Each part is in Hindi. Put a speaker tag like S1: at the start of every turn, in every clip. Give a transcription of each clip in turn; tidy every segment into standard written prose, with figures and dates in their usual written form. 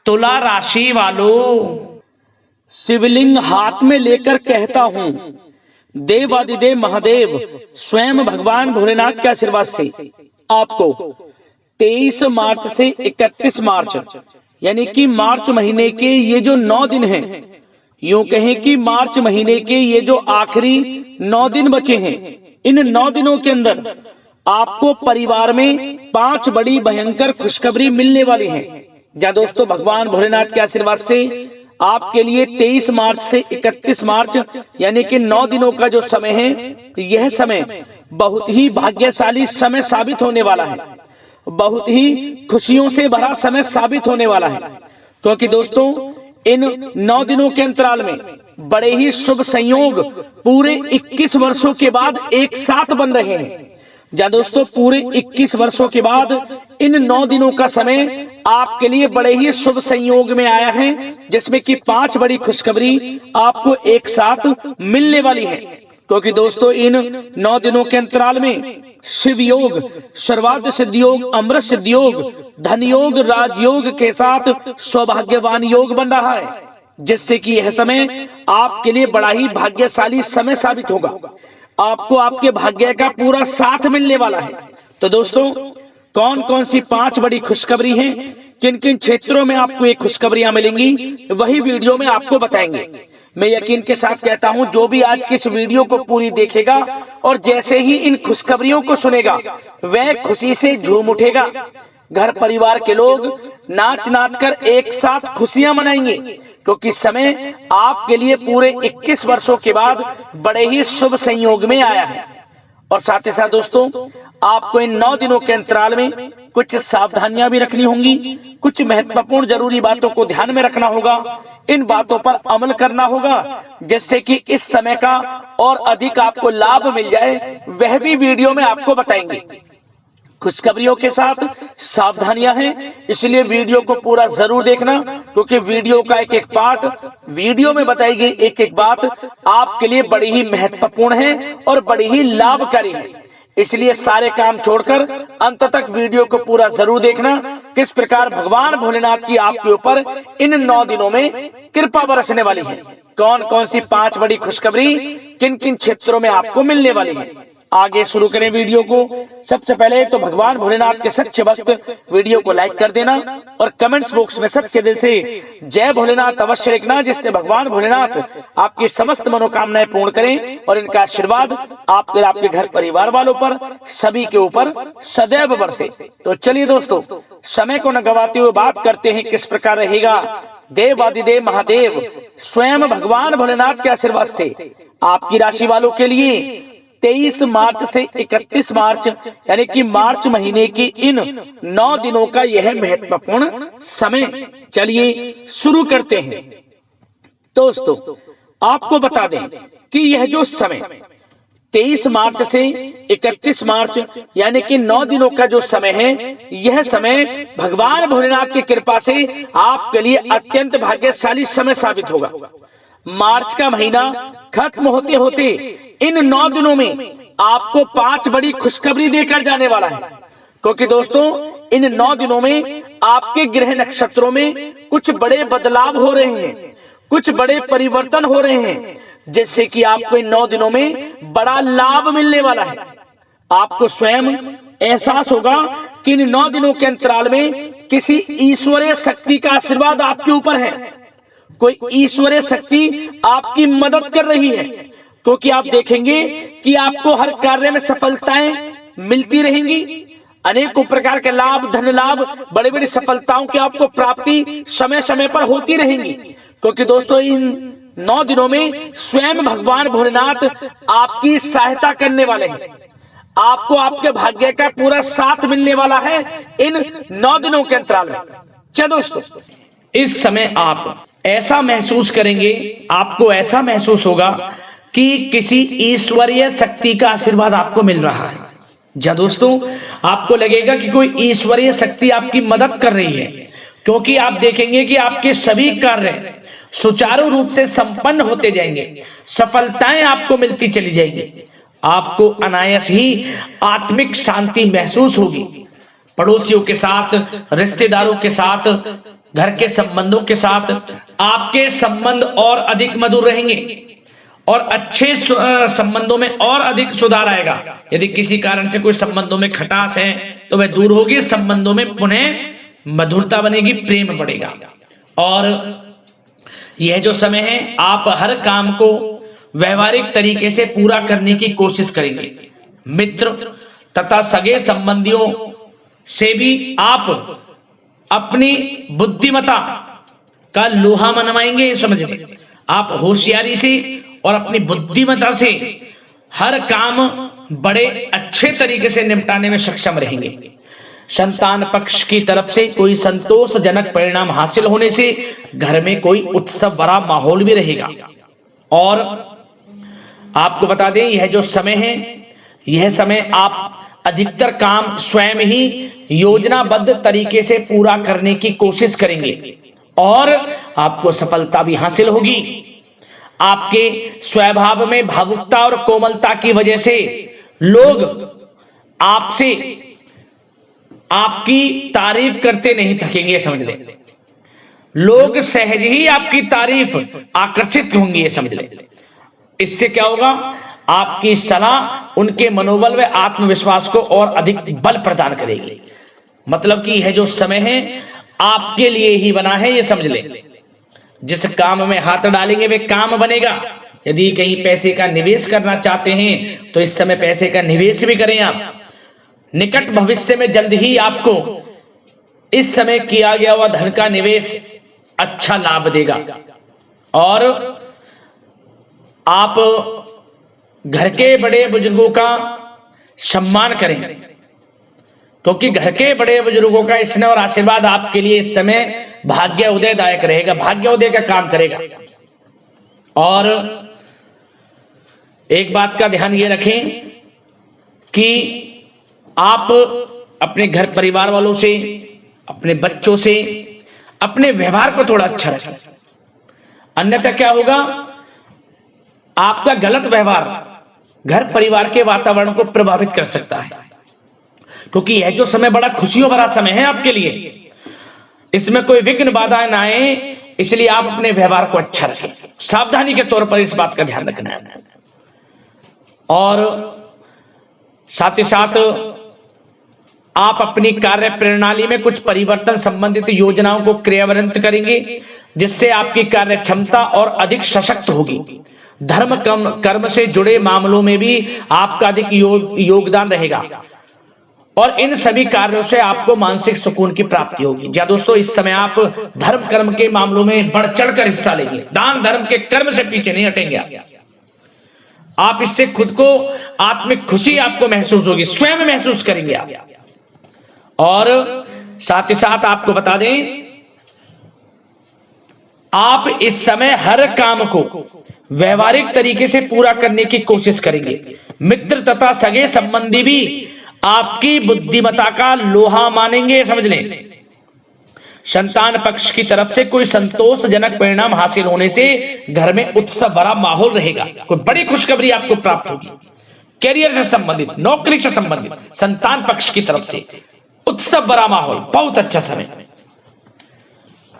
S1: तुला राशि वालों, शिवलिंग हाथ में लेकर कहता हूं, देवादिदेव महादेव स्वयं भगवान भोलेनाथ के आशीर्वाद से आपको 23 मार्च से 31 मार्च यानी कि मार्च महीने के ये जो 9 दिन हैं, यूं कहें कि मार्च महीने के ये जो आखिरी 9 दिन बचे हैं, इन 9 दिनों के अंदर आपको परिवार में 5 बड़ी भयंकर खुशखबरी मिलने वाली है। जा दोस्तों, भगवान भोलेनाथ के आशीर्वाद से आपके लिए 23 मार्च से 31 मार्च यानी कि 9 दिनों का जो समय है, यह समय बहुत ही भाग्यशाली समय साबित होने वाला है, बहुत ही खुशियों से भरा समय साबित होने वाला है। क्योंकि दोस्तों, इन 9 दिनों के अंतराल में बड़े ही शुभ संयोग पूरे 21 वर्षों के बाद एक साथ बन रहे हैं। जा दोस्तों, पूरे 21 वर्षों के बाद इन 9 दिनों का समय आपके लिए बड़े ही शुभ संयोग में आया है, जिसमें कि 5 बड़ी खुशखबरी आपको एक साथ मिलने वाली है। क्योंकि दोस्तों, इन 9 दिनों के अंतराल में शिव योग, सर्वार्थ सिद्धि योग, अमृत सिद्धि योग, धन योग, राजयोग के साथ सौभाग्यवान योग बन रहा है, जिससे कि यह समय आपके लिए बड़ा ही भाग्यशाली समय साबित होगा। आपको आपके भाग्य का पूरा साथ मिलने वाला है। तो दोस्तों, कौन कौन सी 5 बड़ी खुशखबरी हैं, किन किन क्षेत्रों में आपको ये खुशखबरियां मिलेंगी, वही वीडियो में आपको बताएंगे। मैं यकीन के साथ कहता हूं, जो भी आज की इस वीडियो को पूरी देखेगा और जैसे ही इन खुशखबरियों को सुनेगा, वह खुशी से झूम उठेगा। घर परिवार के लोग नाच नाच कर एक साथ खुशियां मनाएंगे, क्योंकि समय आपके लिए पूरे 21 वर्षों के बाद बड़े ही शुभ संयोग में आया है। और साथ ही साथ दोस्तों, आपको इन 9 दिनों के अंतराल में कुछ सावधानियां भी रखनी होंगी, कुछ महत्वपूर्ण जरूरी बातों को ध्यान में रखना होगा, इन बातों पर अमल करना होगा, जिससे कि इस समय का और अधिक आपको लाभ मिल जाए, वह भी वीडियो में आपको बताएंगे। खुशखबरियों के साथ सावधानियां हैं, इसलिए वीडियो को पूरा जरूर देखना, क्योंकि वीडियो का एक एक पार्ट, वीडियो में बताई गई एक एक बात आपके लिए बड़ी ही महत्वपूर्ण है और बड़ी ही लाभकारी है। इसलिए सारे काम छोड़कर अंत तक वीडियो को पूरा जरूर देखना, किस प्रकार भगवान भोलेनाथ की आपके ऊपर इन 9 दिनों में कृपा बरसने वाली है, कौन कौन सी 5 बड़ी खुशखबरी किन किन क्षेत्रों में आपको मिलने वाली है। आगे शुरू करें वीडियो को। सबसे पहले तो भगवान भोलेनाथ के सच्चे भक्त वीडियो को लाइक कर देना और कमेंट्स बॉक्स में सच्चे दिल से जय भोलेनाथ अवश्य लिखना, जिससे भगवान भोलेनाथ आपकी समस्त मनोकामनाएं पूर्ण करें और इनका आशीर्वाद आपके घर परिवार वालों पर, सभी के ऊपर सदैव बरसे। तो चलिए दोस्तों, समय को न गवाते हुए बात करते हैं किस प्रकार रहेगा देवादिदेव महादेव स्वयं भगवान भोलेनाथ के आशीर्वाद से आपकी राशि वालों के लिए 23 मार्च से 31 मार्च यानी कि मार्च महीने की इन 9 दिनों का यह महत्वपूर्ण समय। चलिए शुरू करते हैं। दोस्तों, आपको बता दें कि यह जो समय 23 मार्च से 31 मार्च यानी कि 9 दिनों का जो समय है, यह समय भगवान भोलेनाथ की कृपा से आपके लिए अत्यंत भाग्यशाली समय साबित होगा। मार्च का महीना खत्म होते होते इन 9 दिनों में आपको 5 बड़ी खुशखबरी देकर जाने वाला है। क्योंकि दोस्तों, इन 9 दिनों में आपके ग्रह नक्षत्रों में कुछ बड़े बदलाव हो रहे हैं, कुछ बड़े परिवर्तन हो रहे हैं, जिससे कि आपको इन 9 दिनों में बड़ा लाभ मिलने वाला है। आपको स्वयं एहसास होगा कि इन 9 दिनों के अंतराल में किसी ईश्वरीय शक्ति का आशीर्वाद आपके ऊपर है, कोई ईश्वरीय शक्ति आपकी मदद कर रही है। क्योंकि आप देखेंगे कि आपको हर कार्य में सफलताएं मिलती रहेंगी, अनेकों प्रकार के लाभ, धन लाभ, बड़ी बड़ी सफलताओं की आपको प्राप्ति समय समय पर होती रहेंगी। क्योंकि दोस्तों, इन 9 दिनों में स्वयं भगवान भोलेनाथ आपकी सहायता करने वाले हैं, आपको आपके भाग्य का पूरा साथ मिलने वाला है इन 9 दिनों के अंतराल में। चलो दोस्तों, इस समय आप ऐसा महसूस करेंगे, आपको ऐसा महसूस होगा कि किसी ईश्वरीय शक्ति का आशीर्वाद आपको मिल रहा है। जा दोस्तों, आपको लगेगा कि कोई ईश्वरीय शक्ति आपकी मदद कर रही है, क्योंकि आप देखेंगे कि आपके सभी कार्य सुचारू रूप से संपन्न होते जाएंगे, सफलताएं आपको मिलती चली जाएंगी, आपको अनायास ही आत्मिक शांति महसूस होगी। पड़ोसियों के साथ, रिश्तेदारों के साथ घर के संबंधों के साथ आपके संबंध और अधिक मधुर रहेंगे और अच्छे संबंधों में और अधिक सुधार आएगा। यदि किसी कारण से कोई संबंधों में खटास है तो वह दूर होगी, संबंधों में पुनः मधुरता बनेगी, प्रेम बढ़ेगा। और यह जो समय है आप हर काम को व्यवहारिक तरीके से पूरा करने की कोशिश करेंगे। मित्र तथा सगे संबंधियों से भी आप अपनी बुद्धिमत्ता का लोहा मनवाएंगे। समझिए, आप होशियारी से और अपनी बुद्धिमत्ता से हर काम बड़े अच्छे तरीके से निपटाने में सक्षम रहेंगे। संतान पक्ष की तरफ से कोई संतोषजनक परिणाम हासिल होने से घर में कोई उत्सव भरा माहौल भी रहेगा। और आपको बता दें, यह जो समय है, यह समय आप अधिकतर काम स्वयं ही योजनाबद्ध तरीके से पूरा करने की कोशिश करेंगे और आपको सफलता भी हासिल होगी। आपके स्वभाव में भावुकता और कोमलता की वजह से लोग आपसे आपकी तारीफ करते नहीं थकेंगे। समझ लें, लोग सहज ही आपकी तारीफ आकर्षित होंगे। समझ लें, इससे क्या होगा, आपकी सलाह उनके मनोबल व आत्मविश्वास को और अधिक बल प्रदान करेगी। मतलब कि यह जो समय है आपके लिए ही बना है, ये समझ लें। जिस काम में हाथ डालेंगे वे काम बनेगा। यदि कहीं पैसे का निवेश करना चाहते हैं तो इस समय पैसे का निवेश भी करें आप। निकट भविष्य में जल्द ही आपको इस समय किया गया हुआ धन का निवेश अच्छा लाभ देगा। और आप घर के बड़े बुजुर्गों का सम्मान करें, क्योंकि घर के बड़े बुजुर्गों का स्नेह और आशीर्वाद आपके लिए इस समय भाग्य उदयदायक रहेगा, भाग्य उदय का काम करेगा। और एक बात का ध्यान ये रखें कि आप अपने घर परिवार वालों से, अपने बच्चों से अपने व्यवहार को थोड़ा अच्छा रखें। अन्यथा क्या होगा, आपका गलत व्यवहार घर परिवार के वातावरण को प्रभावित कर सकता है। क्योंकि यह जो समय बड़ा खुशियों भरा समय है आपके लिए, इसमें कोई विघ्न बाधाएं ना आए, इसलिए आप अपने व्यवहार को अच्छा रखें। सावधानी के तौर पर इस बात का ध्यान रखना है। और साथ ही साथ आप अपनी कार्य प्रणाली में कुछ परिवर्तन संबंधित योजनाओं को क्रियान्वित करेंगे, जिससे आपकी कार्य क्षमता और अधिक सशक्त होगी। धर्म कर्म से जुड़े मामलों में भी आपका अधिक योगदान रहेगा और इन सभी कार्यों से आपको मानसिक सुकून की प्राप्ति होगी। जी दोस्तों, इस समय आप धर्म कर्म के मामलों में बढ़ चढ़कर हिस्सा लेंगे। दान धर्म के कर्म से पीछे नहीं हटेंगे आप। इससे खुद को आत्मिक खुशी आपको महसूस होगी, स्वयं महसूस करेंगे आप। और साथ ही साथ आपको बता दें, आप इस समय हर काम को व्यवहारिक तरीके से पूरा करने की कोशिश करेंगे। मित्र तथा सगे संबंधी भी आपकी बुद्धिमत्ता का लोहा मानेंगे। समझ लें, संतान पक्ष की तरफ से कोई संतोषजनक परिणाम हासिल होने से घर में उत्सव भरा माहौल रहेगा। कोई बड़ी खुशखबरी आपको प्राप्त होगी। कैरियर से संबंधित, नौकरी से संबंधित, संतान पक्ष की तरफ से उत्सव भरा माहौल, बहुत अच्छा समय।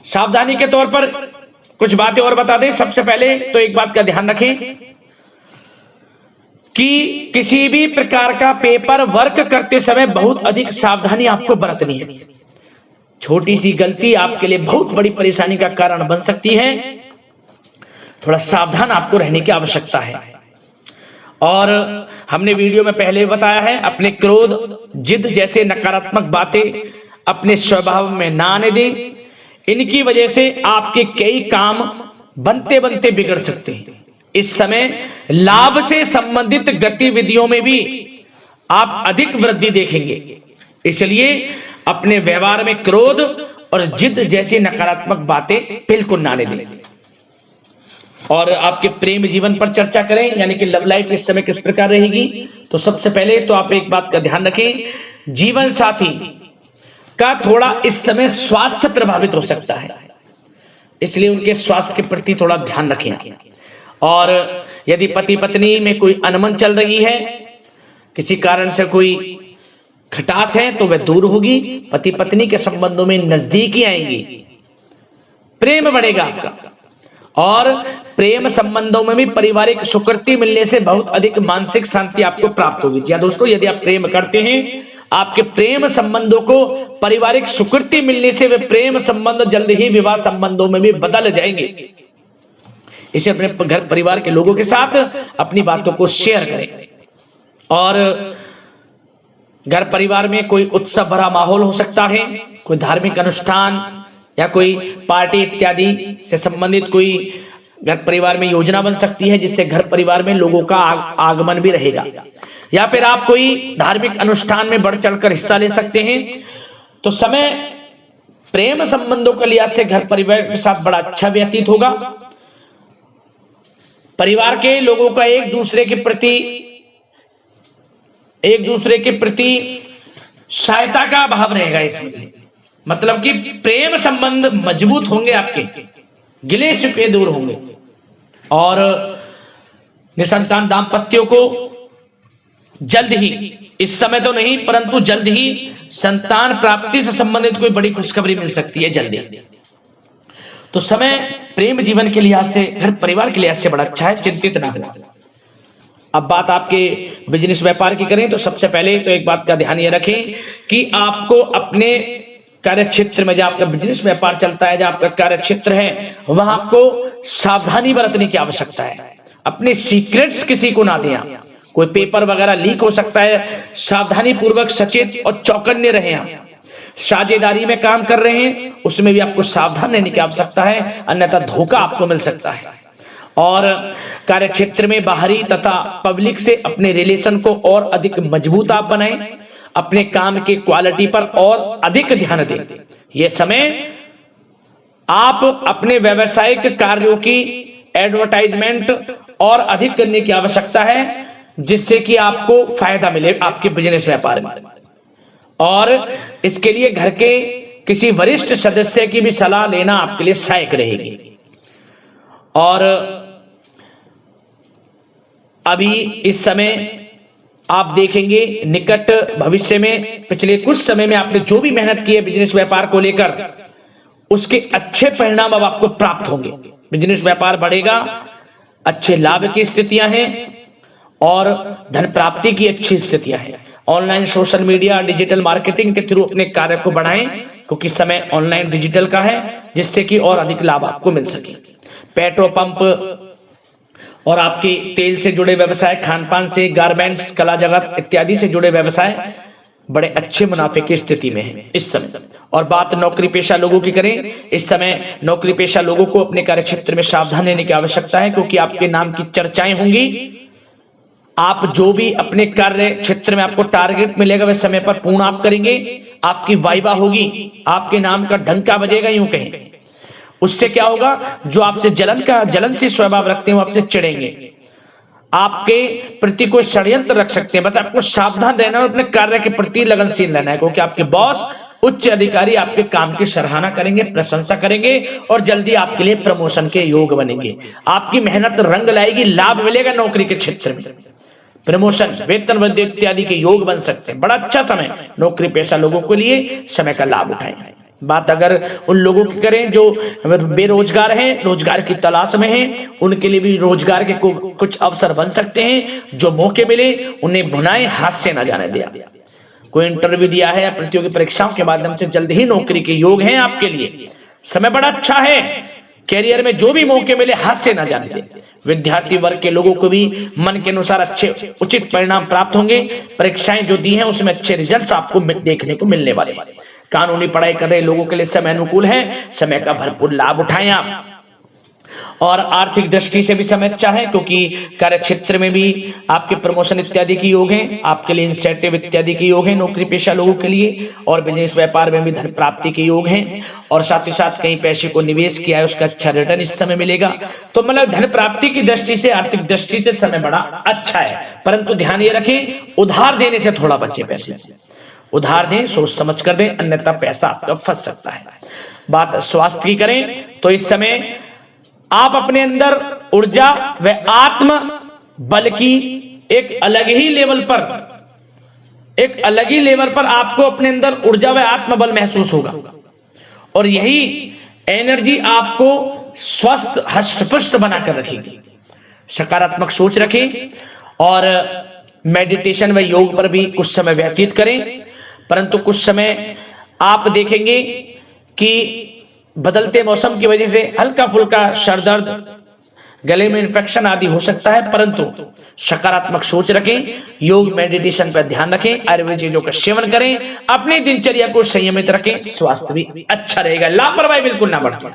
S1: सावधानी के तौर पर कुछ बातें और बता दें। सबसे पहले तो एक बात का ध्यान रखें कि किसी भी प्रकार का पेपर वर्क करते समय बहुत अधिक सावधानी आपको बरतनी है। छोटी सी गलती आपके लिए बहुत बड़ी परेशानी का कारण बन सकती है। थोड़ा सावधान आपको रहने की आवश्यकता है। और हमने वीडियो में पहले बताया है, अपने क्रोध, जिद जैसे नकारात्मक बातें अपने स्वभाव में ना आने दें। इनकी वजह से आपके कई काम बनते बनते बिगड़ सकते हैं। इस समय लाभ से संबंधित गतिविधियों में भी आप अधिक वृद्धि देखेंगे, इसलिए अपने व्यवहार में क्रोध और जिद जैसी नकारात्मक बातें बिल्कुल ना आने दें। और आपके प्रेम जीवन पर चर्चा करें, यानी कि लव लाइफ इस समय किस प्रकार रहेगी। तो सबसे पहले तो आप एक बात का ध्यान रखें, जीवन साथी का थोड़ा इस समय स्वास्थ्य प्रभावित हो सकता है, इसलिए उनके स्वास्थ्य के प्रति थोड़ा ध्यान रखें। और यदि पति पत्नी में कोई अनबन चल रही है, किसी कारण से कोई खटास है, तो वह दूर होगी। पति पत्नी के संबंधों में नजदीकी आएंगी प्रेम बढ़ेगा आपका। और प्रेम संबंधों में भी पारिवारिक सुकृति मिलने से बहुत अधिक मानसिक शांति आपको प्राप्त होगी। जी दोस्तों, यदि आप प्रेम करते हैं, आपके प्रेम संबंधों को पारिवारिक सुकृति मिलने से वे प्रेम संबंध जल्द ही विवाह संबंधों में भी बदल जाएंगे। इसे अपने घर परिवार के लोगों के साथ अपनी बातों को शेयर करें। और घर परिवार में कोई उत्सव भरा माहौल हो सकता है, कोई धार्मिक अनुष्ठान या कोई पार्टी इत्यादि से संबंधित कोई घर परिवार में योजना बन सकती है, जिससे घर परिवार में लोगों का आगमन भी रहेगा। या फिर आप कोई धार्मिक अनुष्ठान में बढ़ चढ़कर हिस्सा ले सकते हैं। तो समय प्रेम संबंधों के लिहाज से घर परिवार के साथ बड़ा अच्छा व्यतीत होगा। परिवार के लोगों का एक दूसरे के प्रति सहायता का भाव रहेगा इसमें। मतलब कि प्रेम संबंध मजबूत होंगे, आपके गिले शिकवे दूर होंगे। और निसंतान दाम्पत्यों को जल्द ही, इस समय तो नहीं परंतु जल्द ही संतान प्राप्ति से संबंधित कोई बड़ी खुशखबरी मिल सकती है जल्दी। तो समय प्रेम जीवन के लिहाज से, घर परिवार के लिहाज से बड़ा अच्छा है, चिंतित ना हो। अब बात आपके बिजनेस व्यापार की करें तो सबसे पहले तो एक बात का ध्यान ये रखें कि आपको अपने कार्य क्षेत्र में, जहां आपका बिजनेस व्यापार चलता है, जहां आपका कार्य क्षेत्र है, वहां आपको सावधानी बरतने की आवश्यकता है। अपने सीक्रेट्स किसी को ना दें आप। कोई पेपर वगैरह लीक हो सकता है, सावधानी पूर्वक सचेत और चौकन्ने रहें आप। साझेदारी में काम कर रहे हैं, उसमें भी आपको सावधान रहने की आवश्यकता है, अन्यथा धोखा आपको मिल सकता है। और कार्य क्षेत्र में बाहरी तथा पब्लिक से अपने रिलेशन को और अधिक मजबूत आप बनाएं। अपने काम की क्वालिटी पर और अधिक ध्यान दें। यह समय आप अपने व्यावसायिक कार्यों की एडवर्टाइजमेंट और अधिक करने की आवश्यकता है, जिससे कि आपको फायदा मिले आपके बिजनेस व्यापार में। और इसके लिए घर के किसी वरिष्ठ सदस्य की भी सलाह लेना आपके लिए सहायक रहेगी। और अभी इस समय आप देखेंगे निकट भविष्य में, पिछले कुछ समय में आपने जो भी मेहनत की है बिजनेस व्यापार को लेकर, उसके अच्छे परिणाम अब आपको प्राप्त होंगे। बिजनेस व्यापार बढ़ेगा, अच्छे लाभ की स्थितियां हैं और धन प्राप्ति की अच्छी स्थितियां हैं। Online social media digital marketing के थ्रू अपने कार्य को बढ़ाएं, क्योंकि समय ऑनलाइन डिजिटल का है, जिससे कि और अधिक लाभ आपको मिल सके। पेट्रोल पंप और आपके तेल से जुड़े व्यवसाय, खान पान से, गारमेंट्स, कला जगत इत्यादि से जुड़े व्यवसाय बड़े अच्छे मुनाफे की स्थिति में है इस समय। और बात नौकरी पेशा लोगों की करें, इस समय नौकरी पेशा लोगों को अपने कार्य क्षेत्र में सावधान रहने की आवश्यकता है, क्योंकि आपके नाम की चर्चाएं होंगी। आप जो भी अपने कार्य क्षेत्र में आपको टारगेट मिलेगा वह समय पर पूर्ण आप करेंगे। आपकी वाइवा होगी, आपके नाम का डंका बजेगा, यूं कहें। उससे क्या होगा, जो आपसे जलनशील स्वभाव रखते हैं वो आपसे चिढ़ेंगे, आपके प्रति कोई षड्यंत्र रख सकते हैं। बस आपको सावधान रहना और अपने कार्य के प्रति लगनशील रहना है, क्योंकि आपके बॉस, उच्च अधिकारी आपके काम की सराहना करेंगे, प्रशंसा करेंगे और जल्दी आपके लिए प्रमोशन के योग बनेंगे। आपकी मेहनत रंग लाएगी, लाभ मिलेगा नौकरी के क्षेत्र में, प्रमोशन, वेतन वृद्धि इत्यादि के योग बन सकते हैं। बड़ा अच्छा समय नौकरी पेशा लोगों के लिए, समय का लाभ उठाएं। बात अगर उन लोगों की करें जो बेरोजगार हैं, रोजगार की तलाश में हैं, उनके लिए भी रोजगार के कुछ अवसर बन सकते हैं। जो मौके मिले उन्हें भुनाएं, हाथ से न जाने दिया। कोई इंटरव्यू दिया है या प्रतियोगी परीक्षाओं के माध्यम से जल्द ही नौकरी के योग हैं आपके लिए। समय बड़ा अच्छा है, कैरियर में जो भी मौके मिले हाथ से न जाने दें। विद्यार्थी वर्ग के लोगों को भी मन के अनुसार अच्छे उचित परिणाम प्राप्त होंगे। परीक्षाएं जो दी हैं उसमें अच्छे रिजल्ट आपको देखने को मिलने वाले हैं। कानूनी पढ़ाई कर रहे लोगों के लिए समय अनुकूल है, समय का भरपूर लाभ उठाएं आप। और आर्थिक दृष्टि से भी समय अच्छा है, क्योंकि कार्य क्षेत्र में भी आपके प्रमोशन इत्यादि के योग हैं, आपके लिए इंसेंटिव इत्यादि के योग हैं नौकरी पेशा लोगों के लिए। और बिजनेस व्यापार में भी धन प्राप्ति के योग हैं, और साथ ही साथ कहीं पैसे को निवेश किया है उसका अच्छा रिटर्न इस समय मिलेगा। तो मतलब धन प्राप्ति की दृष्टि से, आर्थिक दृष्टि से समय बड़ा अच्छा है। परंतु ध्यान ये रखें, उधार देने से थोड़ा बचे। पैसे उधार दें, सोच समझ कर दें, अन्यथा पैसा आपका फंस सकता है। बात स्वास्थ्य की करें तो इस समय आप अपने अंदर ऊर्जा व आत्म बल की एक अलग ही लेवल पर आपको अपने अंदर ऊर्जा व आत्म बल महसूस होगा। और यही एनर्जी आपको स्वस्थ हष्ट-पुष्ट बनाकर रखेगी। सकारात्मक सोच रखें और मेडिटेशन व योग पर भी कुछ समय व्यतीत करें। परंतु कुछ समय आप देखेंगे कि बदलते मौसम की वजह से हल्का फुल्का सर दर्द, गले में इन्फेक्शन आदि हो सकता है, परंतु सकारात्मक सोच रखें, योग मेडिटेशन पर ध्यान रखें, आयुर्वेदिक चीजों का सेवन करें, अपनी दिनचर्या को संयमित रखें, स्वास्थ्य भी अच्छा रहेगा, लापरवाही बिल्कुल ना बरतें।